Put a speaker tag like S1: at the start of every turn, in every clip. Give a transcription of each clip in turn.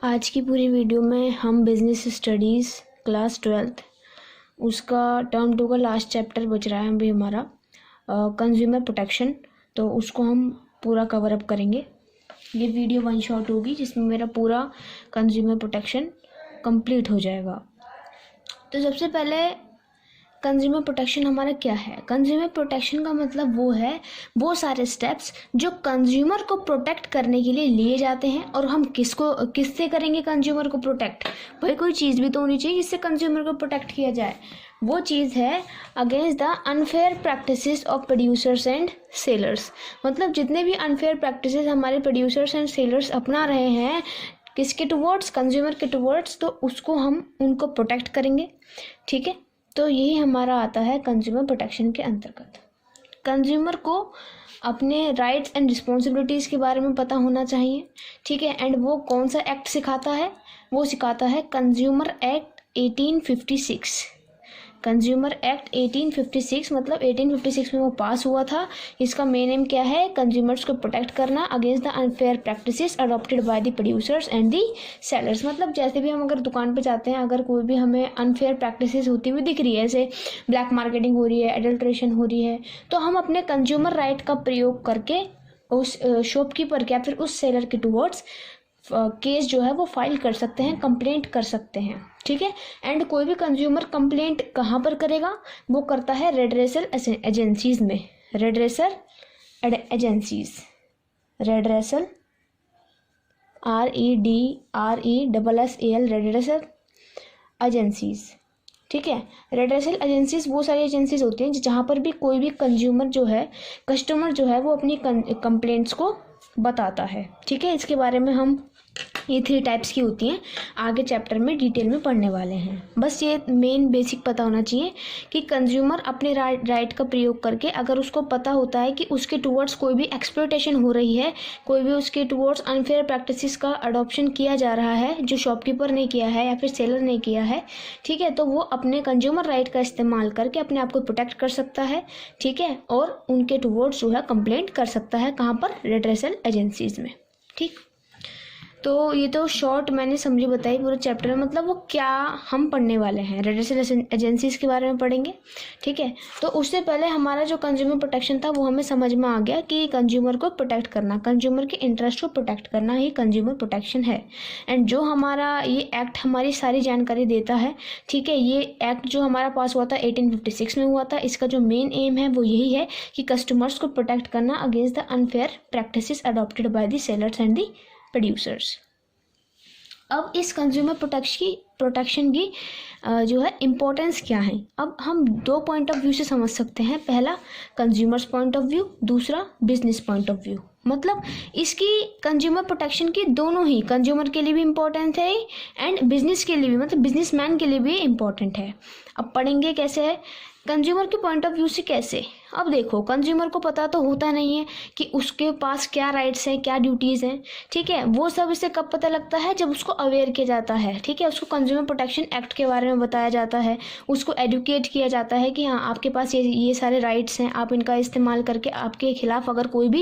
S1: आज की पूरी वीडियो में हम बिजनेस स्टडीज़ क्लास 12th उसका टर्म 2 का लास्ट चैप्टर बच रहा है अभी हमारा कंज्यूमर प्रोटेक्शन। तो उसको हम पूरा कवर अप करेंगे। ये वीडियो वन शॉट होगी जिसमें मेरा पूरा कंज्यूमर प्रोटेक्शन कंप्लीट हो जाएगा। तो सबसे पहले कंज्यूमर प्रोटेक्शन हमारा क्या है? कंज्यूमर प्रोटेक्शन का मतलब वो है वो सारे स्टेप्स जो कंज्यूमर को प्रोटेक्ट करने के लिए लिए जाते हैं। और हम किससे करेंगे कंज्यूमर को प्रोटेक्ट? भाई कोई चीज़ भी तो होनी चाहिए जिससे कंज्यूमर को प्रोटेक्ट किया जाए। वो चीज़ है against the unfair practices of producers and sellers. मतलब जितने भी अनफेयर प्रैक्टिसेस हमारे प्रोड्यूसर्स एंड सेलर्स अपना रहे हैं किसके टुवर्ड्स? कंज्यूमर के टुवर्ड्स। तो उसको हम उनको प्रोटेक्ट करेंगे। ठीक है, तो यही हमारा आता है कंज्यूमर प्रोटेक्शन के अंतर्गत। कंज्यूमर को अपने राइट्स एंड रिस्पॉन्सिबिलिटीज़ के बारे में पता होना चाहिए। ठीक है, एंड वो कौन सा एक्ट सिखाता है? वो सिखाता है कंज्यूमर एक्ट 1856। कंज्यूमर एक्ट 1856 मतलब 1856 में वो पास हुआ था। इसका मेन एम क्या है? कंज्यूमर्स को प्रोटेक्ट करना against the unfair practices adopted by the producers and the sellers. मतलब जैसे भी हम अगर दुकान पे जाते हैं, अगर कोई भी हमें अनफेयर प्रैक्टिसेस होती हुई दिख रही है, जैसे ब्लैक मार्केटिंग हो रही है, एडल्ट्रेशन हो रही है, तो हम अपने कंज्यूमर राइट का प्रयोग करके उस शॉपकीपर के या फिर उस सेलर के टुवर्ड्स केस जो है वो फाइल कर सकते हैं, कंप्लेंट कर सकते हैं। ठीक है, एंड कोई भी कंज्यूमर कंप्लेंट कहाँ पर करेगा? वो करता है रेडरेसल एजेंसीज में। रेडरेसल एजेंसीज, रेडरेसल REDRESSAL रेडरेसल एजेंसीज। ठीक है, रेडरेसल एजेंसीज वो सारी एजेंसीज होती हैं जहाँ पर भी कोई भी कंज्यूमर जो है, कस्टमर जो है, वो अपनी कंप्लेंट्स को बताता है। ठीक है, इसके बारे में हम ये 3 टाइप्स की होती हैं आगे चैप्टर में डिटेल में पढ़ने वाले हैं। बस ये मेन बेसिक पता होना चाहिए कि कंज्यूमर अपने राइट का प्रयोग करके, अगर उसको पता होता है कि उसके टुवर्ड्स कोई भी एक्सप्लॉयटेशन हो रही है, कोई भी उसके टुवर्ड्स अनफेयर प्रैक्टिसेस का अडॉप्शन किया जा रहा है जो शॉपकीपर ने किया है या फिर सेलर ने किया है, ठीक है, तो वो अपने कंज्यूमर राइट का इस्तेमाल करके अपने आप को प्रोटेक्ट कर सकता है। ठीक है, और उनके टुवर्ड्स जो है कंप्लेंट कर सकता है। कहाँ पर? रेडरेसल एजेंसीज में। ठीक, तो ये तो शॉर्ट मैंने समझी बताई पूरे चैप्टर में, मतलब वो क्या हम पढ़ने वाले हैं, रेडरेसल एजेंसीज के बारे में पढ़ेंगे। ठीक है, तो उससे पहले हमारा जो कंज्यूमर प्रोटेक्शन था वो हमें समझ में आ गया कि कंज्यूमर को प्रोटेक्ट करना, कंज्यूमर के इंटरेस्ट को प्रोटेक्ट करना ही कंज्यूमर प्रोटेक्शन है। एंड जो हमारा ये एक्ट हमारी सारी जानकारी देता है। ठीक है, ये एक्ट जो हमारा पास हुआ था 1856 में हुआ था। इसका जो मेन एम है वो यही है कि कस्टमर्स को प्रोटेक्ट करना against the unfair practices adopted by the sellers and the producers. अब इस कंज्यूमर प्रोटेक्शन की जो है इम्पोर्टेंस क्या है, अब हम 2 पॉइंट ऑफ व्यू से समझ सकते हैं। पहला कंज्यूमर्स पॉइंट ऑफ व्यू, दूसरा बिजनेस पॉइंट ऑफ व्यू। मतलब इसकी कंज्यूमर प्रोटेक्शन की दोनों ही कंज्यूमर के लिए भी इम्पोर्टेंट है एंड बिजनेस के लिए भी, मतलब बिजनेसमैन के लिए भी इम्पोर्टेंट है। अब पढ़ेंगे कैसे है कंज्यूमर के पॉइंट ऑफ व्यू से। कैसे? अब देखो, कंज्यूमर को पता तो होता नहीं है कि उसके पास क्या राइट्स हैं, क्या ड्यूटीज़ हैं। ठीक है, वो सब इसे कब पता लगता है? जब उसको अवेयर किया जाता है। ठीक है, उसको कंज्यूमर प्रोटेक्शन एक्ट के बारे में बताया जाता है, उसको एडुकेट किया जाता है कि हाँ आपके पास ये सारे राइट्स हैं, आप इनका इस्तेमाल करके आपके खिलाफ अगर कोई भी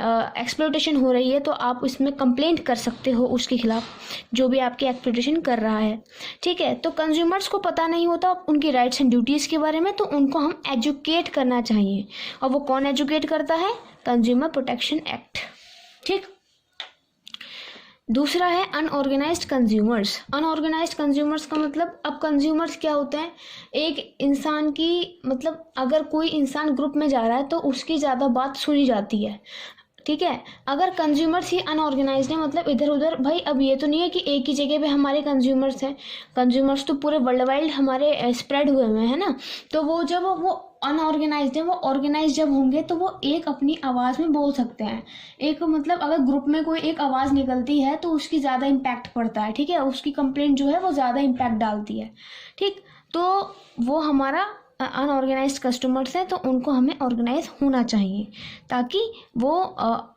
S1: एक्सप्लॉयटेशन हो रही है तो आप इसमें कंप्लेंट कर सकते हो उसके खिलाफ, जो भी आपकी एक्सप्लॉयटेशन कर रहा है। ठीक है, तो कंज्यूमर्स को पता नहीं होता उनकी राइट्स एंड ड्यूटीज़ के बारे में, तो उनको हम एजुकेट करना चाहिए। और वो कौन एजुकेट करता है? Consumer protection act. ठीक, दूसरा है अनऑर्गेनाइज्ड कंज्यूमर्स। अनऑर्गेनाइज्ड कंज्यूमर्स का मतलब, अब कंज्यूमर्स क्या होते हैं? एक इंसान की, मतलब अगर कोई इंसान ग्रुप में जा रहा है तो उसकी ज़्यादा बात सुनी जाती है। ठीक है, अगर कंज्यूमर्स ही अनऑर्गेनाइज्ड है, मतलब इधर उधर, भाई अब ये तो नहीं है कि एक ही जगह पे हमारे कंज्यूमर्स हैं। कंज्यूमर्स तो पूरे वर्ल्ड वाइड हमारे स्प्रेड हुए हुए हैं ना। तो वो जब वो अनऑर्गेनाइज्ड है, वो ऑर्गेनाइज जब होंगे तो वो एक अपनी आवाज़ में बोल सकते हैं। एक मतलब अगर ग्रुप में कोई एक आवाज़ निकलती है तो उसकी ज़्यादा इम्पैक्ट पड़ता है। ठीक है, उसकी कंप्लेंट जो है वो ज़्यादा इम्पैक्ट डालती है। ठीक, तो वो हमारा अनऑर्गेनाइज्ड कस्टमर्स हैं, तो उनको हमें ऑर्गेनाइज होना चाहिए ताकि वो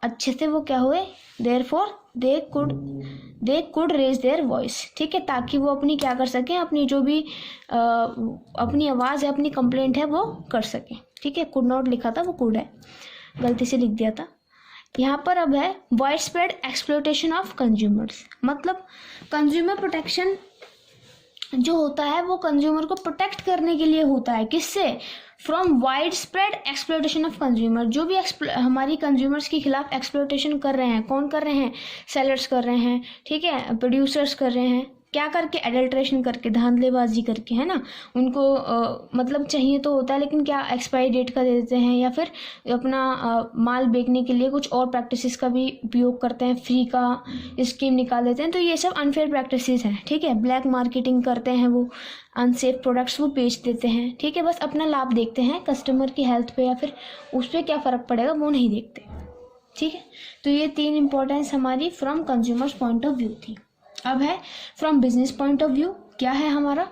S1: अच्छे से वो क्या हुए, therefore they could raise their voice. ठीक है, ताकि वो अपनी क्या कर सकें, अपनी जो भी अपनी आवाज़ है, अपनी कंप्लेंट है वो कर सकें। ठीक है, कुड नॉट लिखा था, वो कुड है, गलती से लिख दिया था। यहाँ पर अब है wide spread exploitation of consumers. मतलब कंज्यूमर प्रोटेक्शन जो होता है वो कंज्यूमर को प्रोटेक्ट करने के लिए होता है। किससे? From wide spread exploitation of consumer. जो भी हमारी कंज्यूमर्स के खिलाफ एक्सप्लॉयटेशन कर रहे हैं, कौन कर रहे हैं? सेलर्स कर रहे हैं, ठीक है, प्रोड्यूसर्स कर रहे हैं। क्या करके? एडल्ट्रेशन करके, धांधलेबाजी करके, है ना। उनको मतलब चाहिए तो होता है लेकिन क्या एक्सपायरी डेट का दे देते हैं, या फिर अपना माल बेचने के लिए कुछ और प्रैक्टिसेस का भी उपयोग करते हैं, फ्री का स्कीम निकाल देते हैं। तो ये सब अनफेयर प्रैक्टिसेस हैं, ठीक है। ब्लैक मार्केटिंग करते हैं, वो अनसेफ प्रोडक्ट्स वो बेच देते हैं, ठीक है। बस अपना लाभ देखते हैं, कस्टमर की हेल्थ पे या फिर उस पर क्या फ़र्क पड़ेगा वो नहीं देखते, ठीक है। तो ये 3 इंपॉर्टेंस हमारी from consumers point of view थी। अब है from business point of view. क्या है हमारा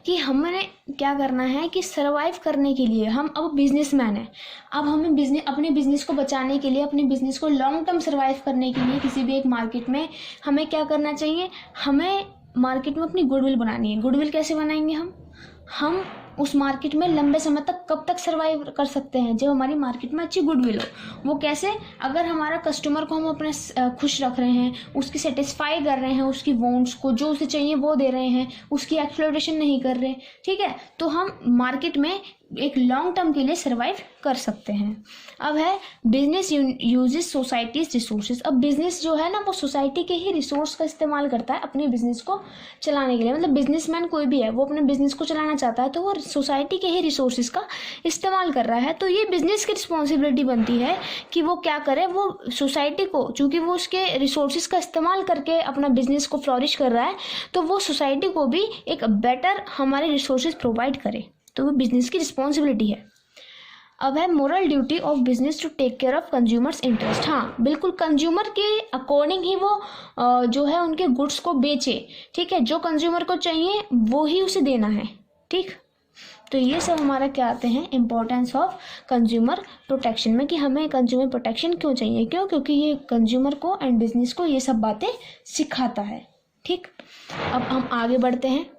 S1: कि हमें क्या करना है कि सरवाइव करने के लिए हम अब बिजनेसमैन हैं। अब हमें अपने बिजनेस को बचाने के लिए, अपने बिजनेस को लॉन्ग टर्म सरवाइव करने के लिए किसी भी एक मार्केट में हमें क्या करना चाहिए? हमें मार्केट में अपनी गुडविल बनानी है। गुडविल कैसे बनाएंगे हम उस मार्केट में लंबे समय तक कब तक सरवाइव कर सकते हैं? जब हमारी मार्केट में अच्छी गुडविल हो। वो कैसे? अगर हमारा कस्टमर को हम अपने खुश रख रहे हैं, उसकी सेटिस्फाई कर रहे हैं, उसकी वांट्स को जो उसे चाहिए वो दे रहे हैं, उसकी एक्सप्लॉयटेशन नहीं कर रहे, ठीक है, तो हम मार्केट में एक लॉन्ग टर्म के लिए सरवाइव कर सकते हैं। अब है बिजनेस यूजेस सोसाइटीज रिसोर्सेज। अब बिजनेस जो है ना वो सोसाइटी के ही रिसोर्स का इस्तेमाल करता है अपने बिजनेस को चलाने के लिए। मतलब बिजनेसमैन कोई भी है वो अपने बिजनेस को चलाना चाहता है तो वो सोसाइटी के ही रिसोर्सेज का इस्तेमाल कर रहा है। तो ये बिजनेस की रिस्पॉन्सिबिलिटी बनती है कि वो क्या करे, वो सोसाइटी को, चूँकि वो उसके रिसोर्सेज का इस्तेमाल करके अपना बिजनेस को फ्लॉरिश कर रहा है, तो वो सोसाइटी को भी एक बेटर हमारे रिसोर्सेज प्रोवाइड करे। तो वो बिजनेस की रिस्पॉन्सिबिलिटी है। अब है moral duty of business to take care of consumers interest. हाँ बिल्कुल, कंज्यूमर के अकॉर्डिंग ही वो जो है उनके गुड्स को बेचे, ठीक है। जो कंज्यूमर को चाहिए वो ही उसे देना है, ठीक। तो ये सब हमारा क्या आते हैं इंपॉर्टेंस ऑफ कंज्यूमर प्रोटेक्शन में, कि हमें कंज्यूमर प्रोटेक्शन क्यों चाहिए। क्योंकि ये कंज्यूमर को एंड बिजनेस को ये सब बातें सिखाता है, ठीक। अब हम आगे बढ़ते हैं।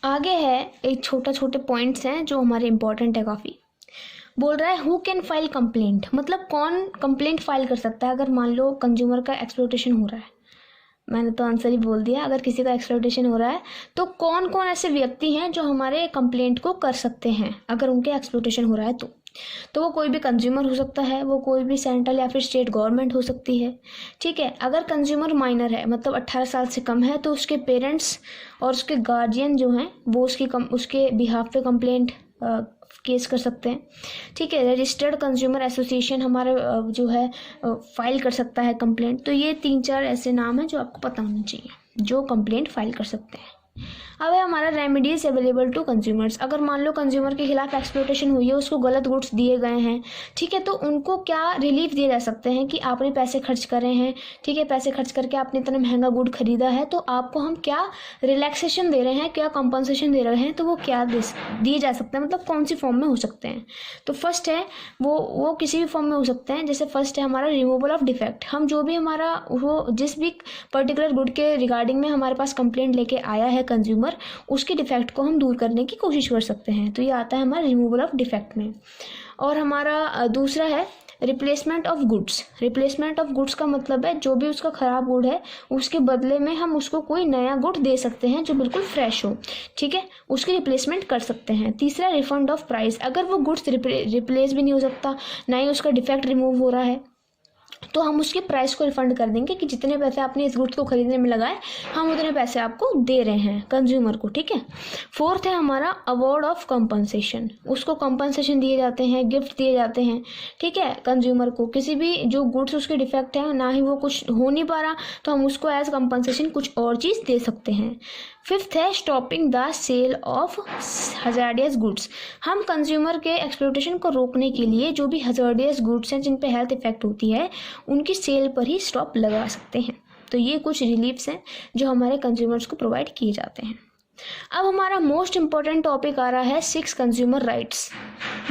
S1: आगे है एक छोटे पॉइंट्स हैं जो हमारे इंपॉर्टेंट है काफ़ी। बोल रहा है हु कैन फाइल कंप्लेंट। मतलब कौन कंप्लेंट फाइल कर सकता है अगर मान लो कंज्यूमर का एक्सप्लॉयटेशन हो रहा है। मैंने तो आंसर ही बोल दिया, अगर किसी का एक्सप्लॉयटेशन हो रहा है तो कौन कौन ऐसे व्यक्ति हैं जो हमारे कंप्लेंट को कर सकते हैं अगर उनके एक्सप्लॉयटेशन हो रहा है तो वो कोई भी कंज्यूमर हो सकता है, वो कोई भी सेंट्रल या फिर स्टेट गवर्नमेंट हो सकती है, ठीक है। अगर कंज्यूमर माइनर है, मतलब 18 साल से कम है, तो उसके पेरेंट्स और उसके गार्जियन जो हैं वो उसके बिहाफ पे कंप्लेंट केस कर सकते हैं, ठीक है। रजिस्टर्ड कंज्यूमर एसोसिएशन हमारे जो है फाइल कर सकता है कंप्लेंट। तो ये 3-4 ऐसे नाम हैं जो आपको पता होने चाहिए जो कंप्लेंट फाइल कर सकते हैं। अब है हमारा रेमेडीज अवेलेबल टू कंज्यूमर्स। अगर मान लो कंज्यूमर के खिलाफ एक्सप्लॉयटेशन हुई है, उसको गलत गुड्स दिए गए हैं, ठीक है, तो उनको क्या रिलीफ दिए जा सकते हैं कि आपने पैसे खर्च करे हैं, ठीक है, पैसे खर्च करके आपने इतना महंगा गुड खरीदा है, तो आपको हम क्या रिलैक्सेशन दे रहे हैं, क्या कंपनसेशन दे रहे हैं, तो वो क्या दिए जा सकते हैं, मतलब कौन सी फॉर्म में हो सकते हैं। तो फर्स्ट है वो किसी भी फॉर्म में हो सकते हैं। जैसे फर्स्ट है हमारा रिमूवल ऑफ डिफेक्ट। हम जो भी हमारा वो जिस भी पर्टिकुलर गुड के रिगार्डिंग में हमारे पास कंप्लेंट लेके आया है कंज्यूमर, उसके डिफेक्ट को हम दूर करने की कोशिश कर सकते हैं। तो ये आता है हमारा रिमूवल ऑफ डिफेक्ट में। और हमारा दूसरा है replacement of goods. Replacement of goods का मतलब है जो भी उसका ख़राब गुड है उसके बदले में हम उसको कोई नया गुड दे सकते हैं जो बिल्कुल फ्रेश हो, ठीक है, उसकी रिप्लेसमेंट कर सकते हैं। तीसरा रिफंड ऑफ प्राइस। अगर वो गुड्स रिप्लेस भी नहीं हो सकता, ना ही उसका डिफेक्ट रिमूव हो रहा है, तो हम उसके प्राइस को रिफंड कर देंगे कि जितने पैसे आपने इस गुड्स को खरीदने में लगाए हम उतने पैसे आपको दे रहे हैं कंज्यूमर को, ठीक है। फोर्थ है हमारा अवार्ड ऑफ कंपनसेशन। उसको कंपनसेशन दिए जाते हैं, गिफ्ट दिए जाते हैं, ठीक है, कंज्यूमर को किसी भी जो गुड्स उसके डिफेक्ट है, ना ही वो कुछ हो नहीं पा रहा, तो हम उसको एज कंपनसेशन कुछ और चीज़ दे सकते हैं। फिफ्थ है stopping the sale of hazardous goods. हम कंज्यूमर के एक्सप्लॉयटेशन को रोकने के लिए जो भी हजार्डियस गुड्स हैं जिन पे हेल्थ इफेक्ट होती है उनकी सेल पर ही स्टॉप लगा सकते हैं। तो ये कुछ रिलीफ्स हैं जो हमारे कंज्यूमर्स को प्रोवाइड किए जाते हैं। अब हमारा मोस्ट इम्पॉर्टेंट टॉपिक आ रहा है 6 कंज्यूमर राइट्स।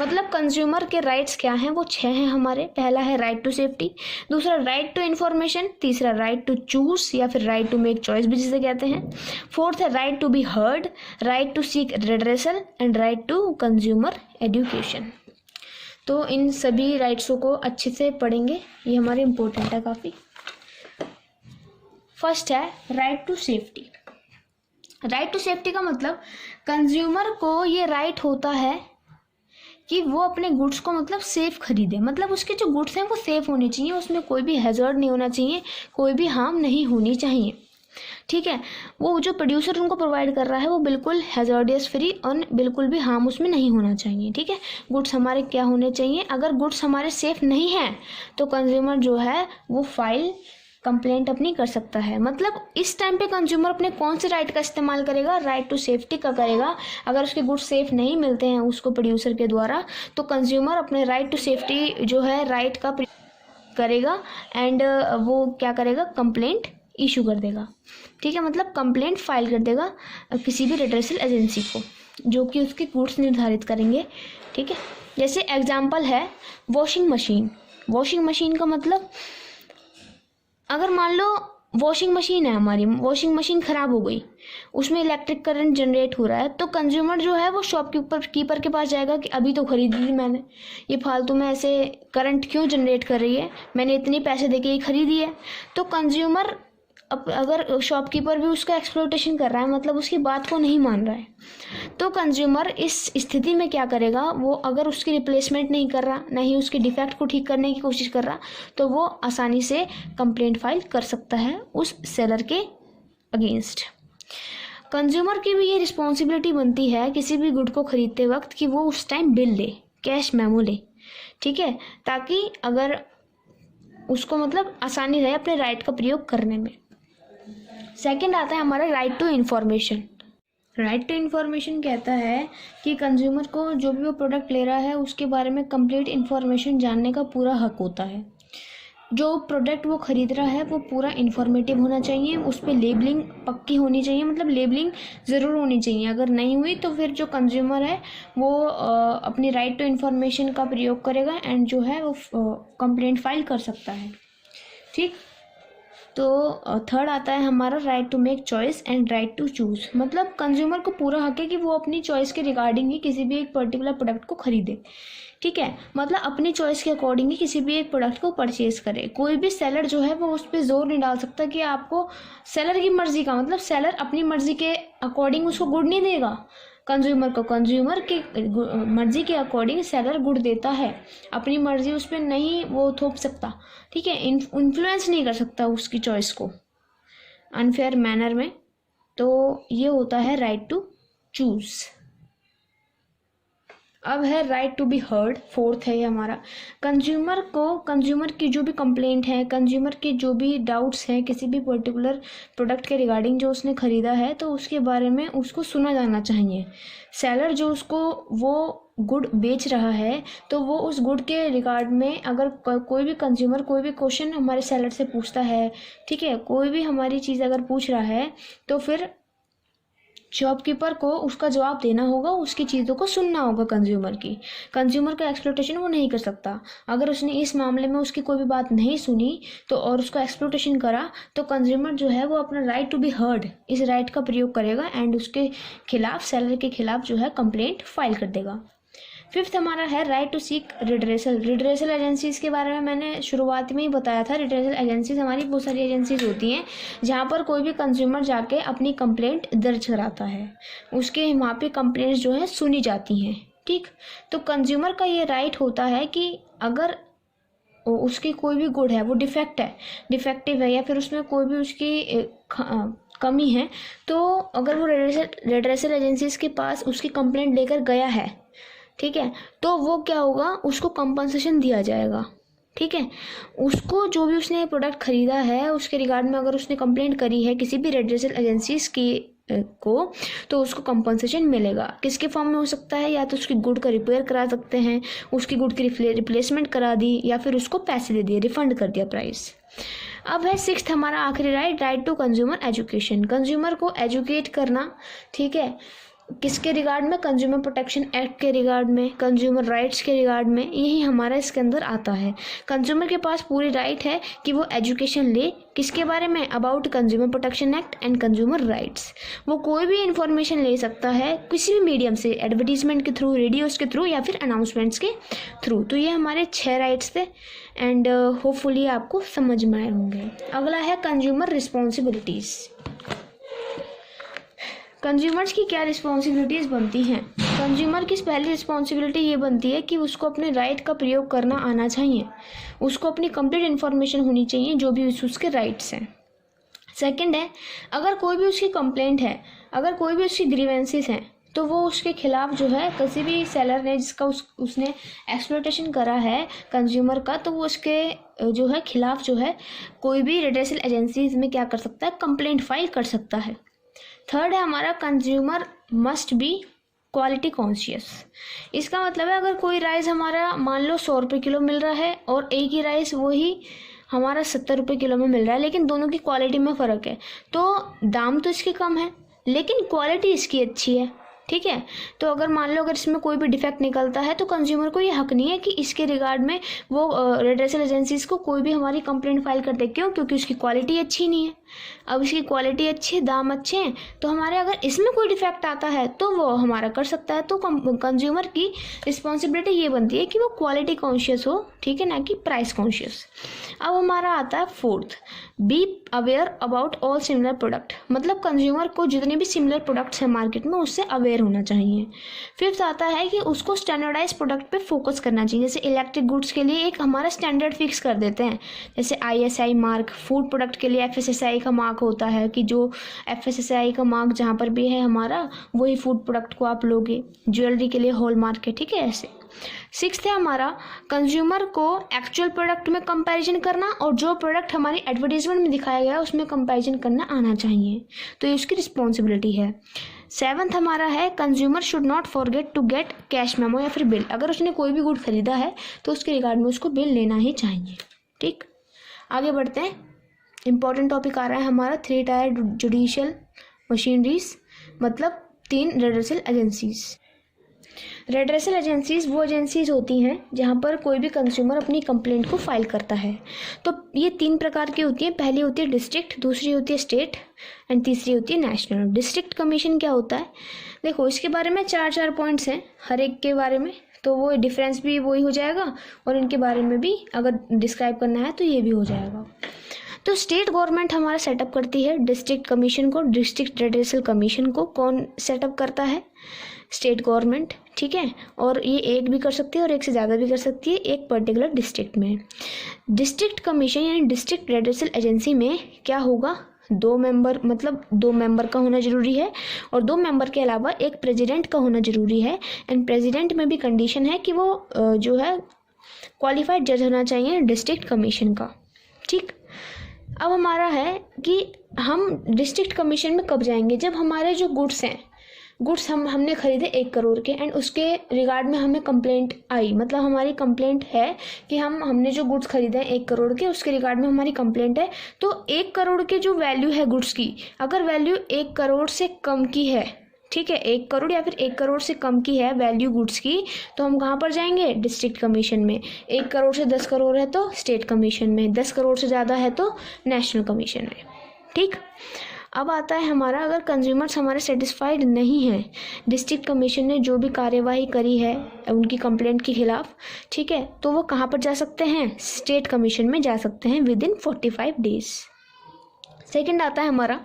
S1: मतलब कंज्यूमर के राइट्स क्या हैं, वो 6 हैं हमारे। पहला है राइट टू सेफ्टी, दूसरा राइट टू इन्फॉर्मेशन, तीसरा राइट टू चूज या फिर राइट टू मेक चॉइस भी जिसे कहते हैं, फोर्थ है right to be heard, right to seek redressal and right to consumer education. तो इन सभी राइट्सों को अच्छे से पढ़ेंगे, ये हमारे इम्पोर्टेंट है काफ़ी। फर्स्ट है right to safety. Right to safety का मतलब कंज्यूमर को ये राइट होता है कि वो अपने गुड्स को मतलब सेफ खरीदे, मतलब उसके जो गुड्स हैं वो सेफ होने चाहिए, उसमें कोई भी हैजर्ड नहीं होना चाहिए, कोई भी हार्म नहीं होनी चाहिए। ठीक है, वो जो प्रोड्यूसर उनको प्रोवाइड कर रहा है वो बिल्कुल हैजर्डियस फ्री और बिल्कुल भी हार्म उसमें नहीं होना चाहिए। ठीक है, गुड्स हमारे क्या होने चाहिए, अगर गुड्स हमारे सेफ नहीं हैं तो कंज्यूमर जो है वो फाइल कंप्लेंट अपनी कर सकता है। मतलब इस टाइम पे कंज्यूमर अपने कौन से राइट का इस्तेमाल करेगा, राइट टू सेफ्टी का करेगा। अगर उसके गुड्स सेफ नहीं मिलते हैं उसको प्रोड्यूसर के द्वारा, तो कंज्यूमर अपने राइट टू सेफ्टी जो है राइट का करेगा एंड वो क्या करेगा, कंप्लेंट इशू कर देगा। ठीक है, मतलब कंप्लेंट फाइल कर देगा किसी भी रेड्रेसल एजेंसी को जो कि उसके गुड्स निर्धारित करेंगे। ठीक है, जैसे एग्जांपल है वॉशिंग मशीन। वॉशिंग मशीन का मतलब अगर मान लो वॉशिंग मशीन है हमारी, वॉशिंग मशीन ख़राब हो गई, उसमें इलेक्ट्रिक करंट जनरेट हो रहा है, तो कंज्यूमर जो है वो कीपर के पास जाएगा कि अभी तो खरीदी थी मैंने, ये फालतू में ऐसे करंट क्यों जनरेट कर रही है, मैंने इतने पैसे देके ये खरीदी है। तो कंज्यूमर अगर शॉपकीपर भी उसका एक्सप्लॉइटेशन कर रहा है, मतलब उसकी बात को नहीं मान रहा है, तो कंज्यूमर इस स्थिति में क्या करेगा, वो अगर उसकी रिप्लेसमेंट नहीं कर रहा, ना ही उसके डिफेक्ट को ठीक करने की कोशिश कर रहा, तो वो आसानी से कंप्लेंट फाइल कर सकता है उस सेलर के अगेंस्ट। कंज्यूमर की भी ये रिस्पॉन्सिबिलिटी बनती है किसी भी गुड को खरीदते वक्त कि वो उस टाइम बिल ले, कैश मेमो ले। ठीक है, ताकि अगर उसको मतलब आसानी रहे अपने राइट का प्रयोग करने में। सेकंड आता है हमारा right to information. Right to information कहता है कि कंज्यूमर को जो भी वो प्रोडक्ट ले रहा है उसके बारे में कंप्लीट इन्फॉर्मेशन जानने का पूरा हक होता है। जो प्रोडक्ट वो खरीद रहा है वो पूरा इन्फॉर्मेटिव होना चाहिए, उस पर लेबलिंग पक्की होनी चाहिए, मतलब लेबलिंग ज़रूर होनी चाहिए। अगर नहीं हुई तो फिर जो कंज्यूमर है वो अपनी राइट टू इन्फॉर्मेशन का प्रयोग करेगा एंड जो है वो कंप्लेंट फाइल कर सकता है। ठीक, तो थर्ड आता है हमारा right to make choice and right to choose. मतलब कंज्यूमर को पूरा हक है कि वो अपनी चॉइस के रिगार्डिंग ही किसी भी एक पर्टिकुलर प्रोडक्ट को खरीदे। ठीक है, मतलब अपनी चॉइस के अकॉर्डिंग ही किसी भी एक प्रोडक्ट को परचेज करे। कोई भी सेलर जो है वो उस पर जोर नहीं डाल सकता कि आपको, सेलर की मर्जी का मतलब सेलर अपनी मर्जी के अकॉर्डिंग उसको गुड नहीं देगा कंज्यूमर को, कंज्यूमर की मर्जी के अकॉर्डिंग सेलर गुड देता है, अपनी मर्जी उस पर नहीं वो थोप सकता। ठीक है, इन्फ्लुएंस नहीं कर सकता उसकी चॉइस को अनफेयर मैनर में। तो ये होता है राइट टू चूज। अब है right to be heard, fourth है ये हमारा। कंज्यूमर को, कंज्यूमर की जो भी कंप्लेंट है, कंज्यूमर के जो भी डाउट्स हैं किसी भी पर्टिकुलर प्रोडक्ट के रिगार्डिंग जो उसने ख़रीदा है, तो उसके बारे में उसको सुना जाना चाहिए। सेलर जो उसको वो गुड बेच रहा है तो वो उस गुड के रिगार्ड में अगर कोई भी कंज्यूमर कोई भी क्वेश्चन हमारे सेलर से पूछता है, ठीक है, कोई भी हमारी चीज़ अगर पूछ रहा है तो फिर शॉपकीपर को उसका जवाब देना होगा, उसकी चीज़ों को सुनना होगा कंज्यूमर की। कंज्यूमर का एक्सप्लॉइटेशन वो नहीं कर सकता। अगर उसने इस मामले में उसकी कोई भी बात नहीं सुनी तो और उसका एक्सप्लॉइटेशन करा तो कंज्यूमर जो है वो अपना राइट टू बी हर्ड, इस राइट का प्रयोग करेगा एंड उसके खिलाफ, सेलर के खिलाफ जो है कंप्लेंट फाइल कर देगा। फिफ्थ हमारा है right to seek redressal. Redressal agencies के बारे में मैंने शुरुआत में ही बताया था। रिड्रेसल एजेंसीज हमारी बहुत सारी एजेंसीज होती हैं जहाँ पर कोई भी कंज्यूमर जाके अपनी कंप्लेंट दर्ज कराता है, उसके वहाँ पे कंप्लेंट्स जो है सुनी जाती हैं। ठीक, तो कंज्यूमर का ये राइट होता है कि अगर उसकी कोई भी गुड है वो डिफेक्टिव है या फिर उसमें कोई भी उसकी कमी है, तो अगर वो रिड्रेसल एजेंसीज के पास उसकी कंप्लेंट लेकर गया है, ठीक है, तो वो क्या होगा, उसको कंपनसेशन दिया जाएगा। ठीक है, उसको जो भी उसने प्रोडक्ट खरीदा है उसके रिगार्ड में अगर उसने कंप्लेंट करी है किसी भी रिड्रेसल एजेंसीज की को, तो उसको कंपनसेशन मिलेगा। किसके फॉर्म में हो सकता है, या तो उसकी गुड का रिपेयर करा सकते हैं, उसकी गुड की रिप्लेसमेंट करा दी, या फिर उसको पैसे दे दिए, रिफंड कर दिया प्राइस। अब है सिक्स्थ हमारा आखिरी right to consumer education. Consumer को एजुकेट करना, ठीक है, किसके रिगार्ड में, कंज्यूमर प्रोटेक्शन एक्ट के रिगार्ड में, कंज्यूमर राइट्स के रिगार्ड में, यही हमारा इसके अंदर आता है। कंज्यूमर के पास पूरी राइट है कि वो एजुकेशन ले, किसके बारे में, about consumer protection act and consumer rights. वो कोई भी इंफॉर्मेशन ले सकता है किसी भी मीडियम से, एडवर्टीजमेंट के थ्रू, रेडियोज़ के थ्रू या फिर अनाउंसमेंट्स के थ्रू। तो ये हमारे 6 राइट्स थे एंड होपफुली आपको समझ में आए होंगे। अगला है कंज्यूमर रिस्पॉन्सिबिलिटीज़। कंज्यूमर्स की क्या रिस्पॉन्सिबिलिटीज़ बनती हैं? कंज्यूमर की पहली रिस्पॉन्सिबिलिटी ये बनती है कि उसको अपने राइट का प्रयोग करना आना चाहिए, उसको अपनी कंप्लीट इन्फॉर्मेशन होनी चाहिए जो भी उसके राइट्स हैं। सेकंड है, अगर कोई भी उसकी कंप्लेंट है, अगर कोई भी उसकी ग्रीवेंसेस हैं, तो वो उसके खिलाफ जो है किसी भी सेलर ने जिसका उसने एक्सप्लॉयटेशन करा है कंज्यूमर का, तो वो उसके जो है खिलाफ जो है कोई भी रेड्रेसल एजेंसीज में क्या कर सकता है, कंप्लेंट फाइल कर सकता है। थर्ड है हमारा consumer must be quality conscious. इसका मतलब है अगर कोई राइस हमारा मान लो 100 रुपये किलो मिल रहा है और एक ही राइस वही हमारा 70 रुपये किलो में मिल रहा है, लेकिन दोनों की क्वालिटी में फ़र्क है, तो दाम तो इसके कम है लेकिन क्वालिटी इसकी अच्छी है, ठीक है। तो अगर मान लो अगर इसमें कोई भी डिफेक्ट निकलता है तो कंज्यूमर को ये हक नहीं है कि इसके रिगार्ड में वो रेड्रेसल एजेंसीज को कोई भी हमारी कंप्लेंट फाइल कर दे। क्यों? क्योंकि उसकी क्वालिटी अच्छी नहीं है। अब इसकी क्वालिटी अच्छी है, दाम अच्छे हैं, तो हमारे अगर इसमें कोई डिफेक्ट आता है तो वो हमारा कर सकता है। तो कंज्यूमर की रिस्पॉन्सिबिलिटी ये बनती है कि वो क्वालिटी कॉन्शियस हो, ठीक है, ना कि प्राइस कॉन्शियस। अब हमारा आता है fourth, be aware about all similar product. मतलब कंज्यूमर को जितने भी सिमिलर प्रोडक्ट्स हैं मार्केट में उससे अवेयर होना चाहिए। फिफ्थ आता है कि उसको स्टैंडर्डाइज प्रोडक्ट पे फोकस करना चाहिए। जैसे इलेक्ट्रिक गुड्स के लिए एक हमारा स्टैंडर्ड फिक्स कर देते हैं, जैसे ISI मार्क। फूड प्रोडक्ट के लिए FSSAI का मार्क होता है कि जो FSSAI का मार्क जहाँ पर भी है हमारा वही फूड प्रोडक्ट को आप लोगे। ज्वेलरी के लिए हॉलमार्क है, ठीक है, ऐसे। सिक्स्थ है हमारा कंज्यूमर को एक्चुअल प्रोडक्ट में कंपैरिजन करना और जो प्रोडक्ट हमारी एडवर्टीजमेंट में दिखाया गया है उसमें कंपैरिजन करना आना चाहिए, तो ये उसकी रिस्पॉन्सिबिलिटी है। सेवन्थ हमारा है consumer should not forget to get cash memo या फिर बिल। अगर उसने कोई भी गुड खरीदा है तो उसके रिगार्ड में उसको बिल लेना ही चाहिए, ठीक। आगे बढ़ते हैं, इंपॉर्टेंट टॉपिक आ रहा है हमारा 3 टायर जुडिशियल मशीनरीज, मतलब 3 रेड्रेसल एजेंसीज। रेड्रेसल एजेंसीज वो एजेंसीज होती हैं जहाँ पर कोई भी कंज्यूमर अपनी कंप्लेंट को फाइल करता है। तो ये 3 प्रकार की होती हैं। पहली होती है डिस्ट्रिक्ट, दूसरी होती है स्टेट एंड तीसरी होती है नेशनल। डिस्ट्रिक्ट कमीशन क्या होता है? देखो इसके बारे में 4 पॉइंट्स हैं हर एक के बारे में, तो वो डिफरेंस भी वही हो जाएगा और इनके बारे में भी अगर डिस्क्राइब करना है तो ये भी हो जाएगा। तो स्टेट गवर्नमेंट हमारा सेटअप करती है डिस्ट्रिक्ट कमीशन को। डिस्ट्रिक्ट रेड्रेसल कमीशन को कौन सेटअप करता है? स्टेट गवर्नमेंट, ठीक है। और ये एक भी कर सकती है और एक से ज़्यादा भी कर सकती है एक पर्टिकुलर डिस्ट्रिक्ट में। डिस्ट्रिक्ट कमीशन यानी डिस्ट्रिक्ट रेड्रेसल एजेंसी में क्या होगा? 2 मेंबर, मतलब 2 मेंबर का होना ज़रूरी है और 2 मेंबर के अलावा एक प्रेसिडेंट का होना ज़रूरी है। एंड प्रेसिडेंट में भी कंडीशन है कि वो जो है क्वालिफाइड जज होना चाहिए डिस्ट्रिक्ट कमीशन का, ठीक। अब हमारा है कि हम डिस्ट्रिक्ट कमीशन में कब जाएंगे? जब हमारे जो गुड्स हैं, गुड्स हमने खरीदे 1 करोड़ के एंड उसके रिगार्ड में हमें कंप्लेंट आई, मतलब हमारी कंप्लेंट है कि हमने जो गुड्स खरीदे हैं 1 करोड़ के, उसके रिगार्ड में हमारी कंप्लेंट है। तो 1 करोड़ के जो वैल्यू है गुड्स की, अगर वैल्यू 1 करोड़ से कम की है, ठीक है, 1 करोड़ या फिर 1 करोड़ से कम की है वैल्यू गुड्स की, तो हम कहाँ पर जाएंगे? डिस्ट्रिक्ट कमीशन में। 1 करोड़ से 10 करोड़ है तो स्टेट कमीशन में, 10 करोड़ से ज़्यादा है तो नेशनल कमीशन में, ठीक। अब आता है हमारा, अगर कंज्यूमर्स हमारे सेटिस्फाइड नहीं हैं, डिस्ट्रिक्ट कमीशन ने जो भी कार्यवाही करी है उनकी कंप्लेंट के खिलाफ, ठीक है, तो वो कहाँ पर जा सकते हैं? स्टेट कमीशन में जा सकते हैं विदिन 45 डेज। सेकंड आता है हमारा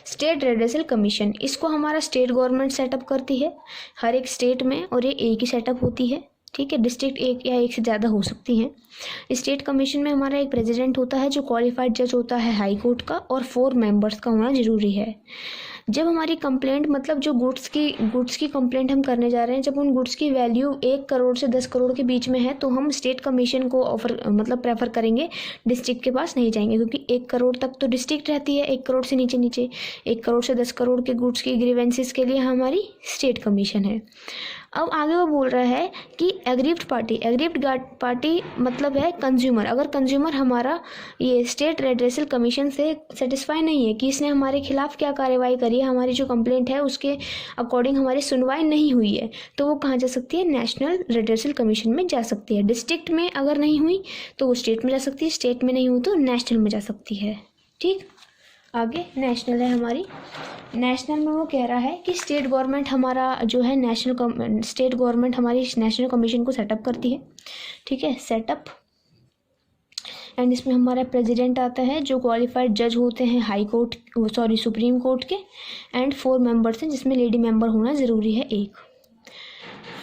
S1: स्टेट रेड्रेसल कमीशन। इसको हमारा स्टेट गवर्नमेंट सेटअप करती है हर एक स्टेट में और ये एक ही सेटअप होती है, ठीक है। डिस्ट्रिक्ट एक या एक से ज़्यादा हो सकती हैं। स्टेट कमीशन में हमारा एक प्रेसिडेंट होता है जो क्वालिफाइड जज होता है हाई कोर्ट का और 4 मेंबर्स का होना ज़रूरी है। जब हमारी कंप्लेंट, मतलब जो गुड्स की कंप्लेंट हम करने जा रहे हैं, जब उन गुड्स की वैल्यू 1 करोड़ से 10 करोड़ के बीच में है तो हम स्टेट कमीशन को प्रेफर करेंगे, डिस्ट्रिक्ट के पास नहीं जाएंगे, क्योंकि 1 करोड़ तक तो डिस्ट्रिक्ट रहती है, 1 करोड़ से नीचे 1 करोड़ से 10 करोड़ के गुड्स की ग्रीवेंसेस के लिए हमारी स्टेट कमीशन है। अब आगे वो बोल रहा है कि एग्रीव्ड पार्टी मतलब है कंज्यूमर। अगर कंज्यूमर हमारा ये स्टेट रेड्रेसल कमीशन से सेटिस्फाई नहीं है कि इसने हमारे खिलाफ क्या कार्रवाई करी है, हमारी जो कंप्लेंट है उसके अकॉर्डिंग हमारी सुनवाई नहीं हुई है, तो वो कहाँ जा सकती है, नेशनल रेड्रेसल कमीशन में जा सकती है। डिस्ट्रिक्ट में अगर नहीं हुई तो वो स्टेट में जा सकती है, स्टेट में नहीं हुई तो नेशनल में जा सकती है। ठीक, आगे नेशनल है हमारी। नेशनल में वो कह रहा है कि स्टेट गवर्नमेंट हमारा जो है स्टेट गवर्नमेंट हमारी नेशनल कमीशन को सेटअप करती है। ठीक है, सेटअप, एंड इसमें हमारा प्रेसिडेंट आता है जो क्वालिफाइड जज होते हैं सुप्रीम कोर्ट के, एंड 4 मेंबर्स हैं जिसमें लेडी मेंबर होना ज़रूरी है एक।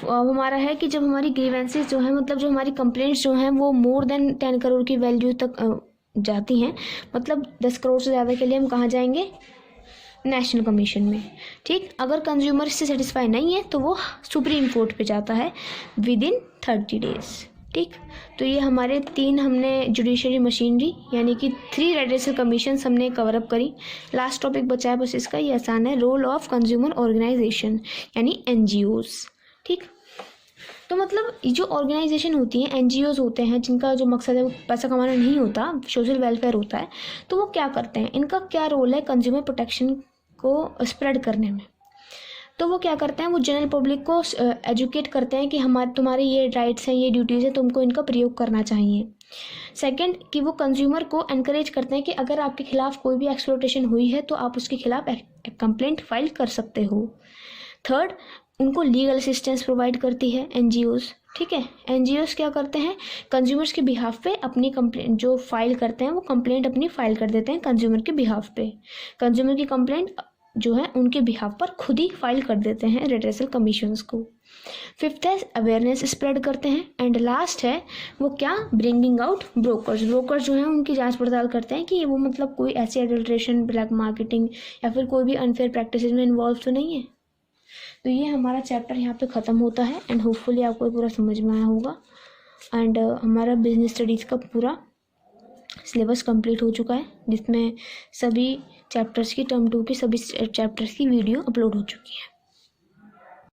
S1: अब हमारा है कि जब हमारी ग्रीवेंसेस जो है मतलब जो हमारी कंप्लेंट्स जो हैं वो मोर देन 10 करोड़ की वैल्यू तक जाती हैं, मतलब 10 करोड़ से ज़्यादा के लिए हम कहाँ जाएंगे, नेशनल कमीशन में। ठीक, अगर कंज्यूमर इससे सेटिस्फाई नहीं है तो वो सुप्रीम कोर्ट पे जाता है विद इन 30 डेज। ठीक, तो ये हमारे 3 हमने जुडिशरी मशीनरी यानी कि 3 रेड्रेसल कमीशंस हमने कवर अप करी। लास्ट टॉपिक बचा है बस इसका, ये आसान है, रोल ऑफ कंज्यूमर ऑर्गेनाइजेशन यानी NGOs। ठीक, तो मतलब ये जो ऑर्गेनाइजेशन होती हैं, NGOs होते हैं जिनका जो मकसद है वो पैसा कमाना नहीं होता, सोशल वेलफेयर होता है, तो वो क्या करते हैं, इनका क्या रोल है कंज्यूमर प्रोटेक्शन को स्प्रेड करने में। तो वो क्या करते हैं, वो जनरल पब्लिक को एजुकेट करते हैं कि तुम्हारे ये राइट्स हैं, ये ड्यूटीज़ हैं, तुमको इनका प्रयोग करना चाहिए। सेकंड, कि वो कंज्यूमर को एनकरेज करते हैं कि अगर आपके खिलाफ कोई भी एक्सप्लॉयटेशन हुई है तो आप उसके खिलाफ कंप्लेंट फाइल कर सकते हो। थर्ड, उनको लीगल असिस्टेंस प्रोवाइड करती है NGOs। ठीक है, NGOs क्या करते हैं, कंज्यूमर्स के बिहाफ पे अपनी कंप्लेंट जो फाइल करते हैं वो कंप्लेंट अपनी फाइल कर देते हैं कंज्यूमर के बिहाफ पे। कंज्यूमर की कंप्लेंट जो है उनके बिहाफ पर खुद ही फाइल कर देते हैं रेड्रेसल कमीशंस को। फिफ्थ है अवेयरनेस स्प्रेड करते हैं, एंड लास्ट है वो क्या, ब्रिंगिंग आउट ब्रोकर्स जो हैं उनकी जांच पड़ताल करते हैं कि वो मतलब कोई ऐसी एडल्ट्रेशन, ब्लैक मार्केटिंग या फिर कोई भी अनफेयर प्रैक्टिसेस में इन्वॉल्व तो नहीं है। तो ये हमारा चैप्टर यहाँ पे ख़त्म होता है, एंड होपफुली आपको पूरा समझ में आया होगा। एंड हमारा बिजनेस स्टडीज़ का पूरा सिलेबस कंप्लीट हो चुका है, जिसमें सभी चैप्टर्स की टर्म 2 की सभी चैप्टर्स की वीडियो अपलोड हो चुकी है।